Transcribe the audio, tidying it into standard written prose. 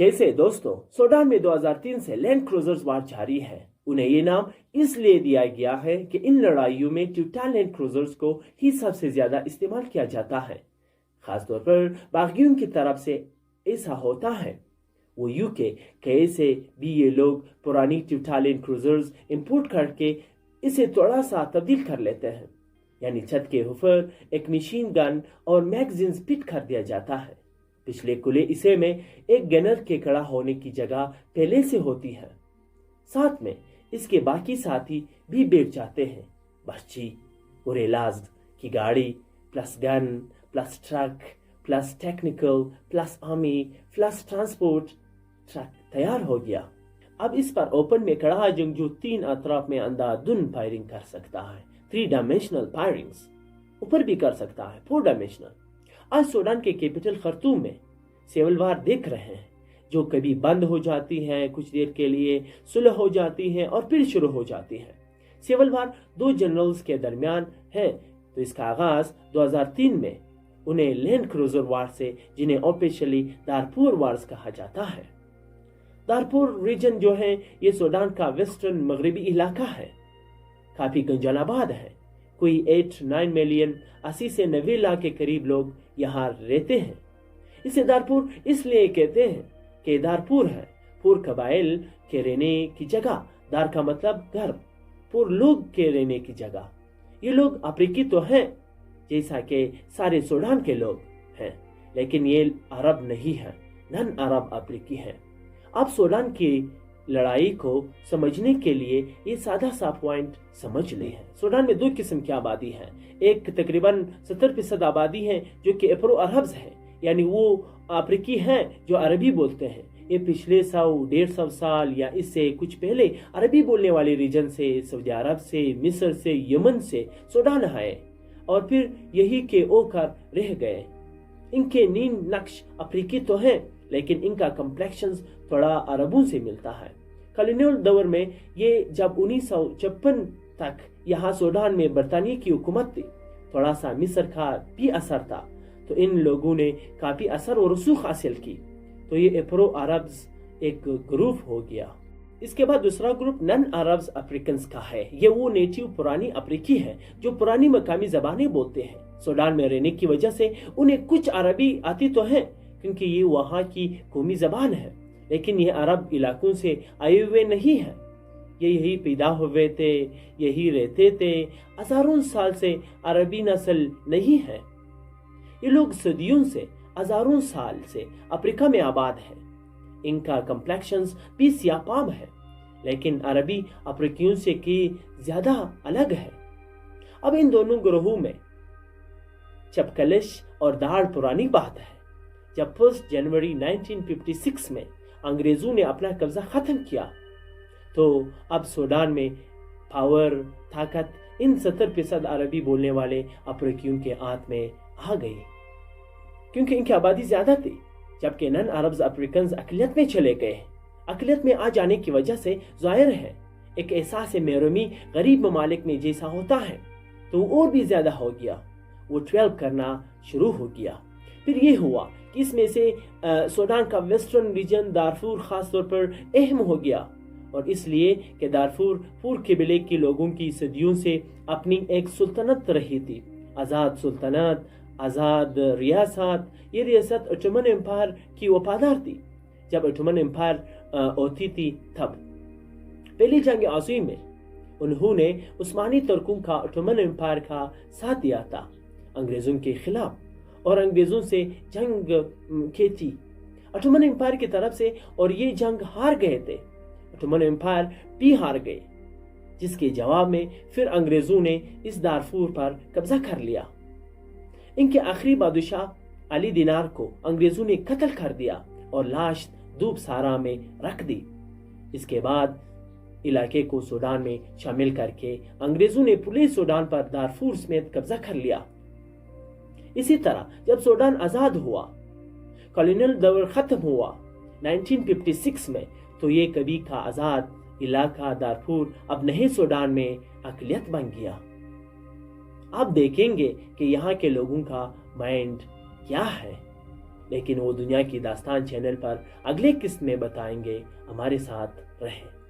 कैसे दोस्तों, सूडान में 2003 से लैंड क्रूजर्स वार जारी है। उन्हें ये नाम इसलिए दिया गया है कि इन लड़ाइयों में टोयोटा लैंड क्रूजर्स को ही सबसे ज्यादा इस्तेमाल किया जाता है। खासतौर पर बागियों की तरफ से ऐसा होता है। वो यूके कैसे भी ये लोग पुरानी टोयोटा लैंड क्रूजर्स इंपोर्ट करके इसे थोड़ा सा तब्दील कर लेते हैं, यानी छत के ऊपर एक मशीन गन और मैगजीन फिट कर दिया जाता है। पिछले खुले हिस्से में एक गनर के खड़ा होने की जगह पहले से होती है। साथ में इसके बाकी साथी भी बैठ जाते हैं। बच्ची और इलाज की गाड़ी plus gun plus truck plus technical plus army plus transport truck तैयार हो गया। अब इस पर ओपन में खड़ा जंगजू 3 अतराफ में अंधाधुंध फायरिंग कर सकता है। 3 डायमेंशनल फायरिंग्स ऊपर भी कर सकता है, 4 डायमेंशनल। आज सूडान के कैपिटल खर्तूम में सिविल वार देख रहे हैं, जो कभी बंद हो जाती है, कुछ देर के लिए सुलह हो जाती है और फिर शुरू हो जाती है। सिविल वार 2 जनरल्स के दरमियान है। तो इसका आगाज 2003 में उन्हें लैंड क्रूजर वार से, जिन्हें ऑफिशियली दारफूर वार्स कहा जाता है। दारफूर रीजन जो है ये सूडान का वेस्टर्न मगरबी इलाका है, काफी गंजलाबाद है। कोई 8-9 मिलियन 80 से 90 लाख के करीब लोग यहाँ रहते हैं। इसे दारफूर इसलिए कहते हैं कि दारफूर है पूर कबाइल के रहने की जगह। दार का मतलब घर, पूर लोग के रहने की जगह। ये लोग अफ्रीकी तो हैं जैसा कि सारे सूडान के लोग हैं, लेकिन ये अरब नहीं है, नन अरब अफ्रीकी हैं। आप सूडान की लड़ाई को समझने के लिए ये सादा सा पॉइंट समझ ले है। सूडान में 2 किस्म की आबादी है। एक तकरीबन 70% आबादी है जो कि अफ्रो अरब्स है, यानी वो अफ्रीकी हैं जो अरबी बोलते हैं। ये पिछले 100-150 साल या इससे कुछ पहले अरबी बोलने वाले रीजन से, सऊदी अरब से, मिस्र से, यमन से सूडान आए और फिर यही के होकर रह गए। इनके नींद नक्श अफ्रीकी तो हैं, लेकिन इनका कम्प्लेक्शन थोड़ा अरबों से मिलता है। कॉलोनियल दौर में ये जब 1956 तक यहाँ सूडान में बरतानिया की हुकूमत थी, थोड़ा सा मिस्र का भी असर था, तो इन लोगों ने काफी असर और रसूख हासिल की। तो ये अफ्रो अरब्स एक ग्रुप हो गया। इसके बाद दूसरा ग्रुप नन अरब्स अफ्रीकन्स का है। ये वो नेटिव पुरानी अफ्रीकी है जो पुरानी मकामी जबानें बोलते हैं। सूडान में रहने की वजह से उन्हें कुछ अरबी आती तो है, क्योंकि ये वहाँ की कौमी जबान है, लेकिन ये अरब इलाकों से आए हुए नहीं है। ये यही पैदा हुए थे, यही रहते थे, हजारों साल से अरबी नस्ल नहीं है। ये लोग सदियों से, हजारों साल से अफ्रीका में आबाद है। इनका कम्प्लेक्शंस भी सियापाम है, लेकिन अरबी अफ्रीकियों से की ज्यादा अलग है। अब इन दोनों ग्रोहों में चपकलिश और दाढ़ पुरानी बात है। जब 1 जनवरी 1956 में अंग्रेजों ने अपना कब्जा खत्म किया, तो अब सूडान में पावर, ताकत इन 70% अरबी बोलने वाले अफ्रीकियों के हाथ में आ गई, क्योंकि इनकी आबादी ज्यादा थी, जबकि नन अरब्स अफ्रीकन्स अकलियत में चले गए। अकलियत में आ जाने की वजह से जाहिर है एक एहसास महरूमी गरीब ममालिक में जैसा होता है, तो और भी ज्यादा हो गया। वो 12 करना शुरू हो गया। फिर ये हुआ कि इसमें से सूडान का वेस्टर्न रीजन दारफूर खास तौर पर अहम हो गया, और इसलिए कि दारफूर पूर कबीले के लोगों की सदियों से अपनी एक सुल्तनत रही थी। आज़ाद सुल्तनत, आज़ाद रियासत। ये रियासत ओटोमन एम्पायर की वफादार थी। जब ओटोमन एम्पायर होती थी, तब पहली जंग अज़ीम में उन्होंने उस्मानी तुर्कों का ओटोमन एम्पायर का साथ दिया था अंग्रेजों के खिलाफ, और अंग्रेजों से जंग की थी ओटोमन एम्पायर की तरफ से, और ये जंग हार गए थे। ओटोमन एम्पायर भी हार गए, जिसके जवाब में फिर अंग्रेजों ने इस दारफूर पर कब्जा कर लिया। इनके आखिरी बादशाह अली दिनार को अंग्रेजों ने कत्ल कर दिया और लाश दूब सारा में रख दी। इसके बाद इलाके को सूडान में शामिल करके अंग्रेजों ने पूरे सूडान पर दारफूर समेत कब्जा कर लिया। इसी तरह जब सूडान आजाद हुआ, कॉलोनियल दौर खत्म हुआ 1956 में, तो ये कभी का आजाद इलाका दारफूर अब नए सूडान में अकलियत बन गया। आप देखेंगे कि यहाँ के लोगों का माइंड क्या है। لیکن وہ دنیا کی داستان چینل پر اگلے قسط میں بتائیں گے. ہمارے ساتھ رہیں.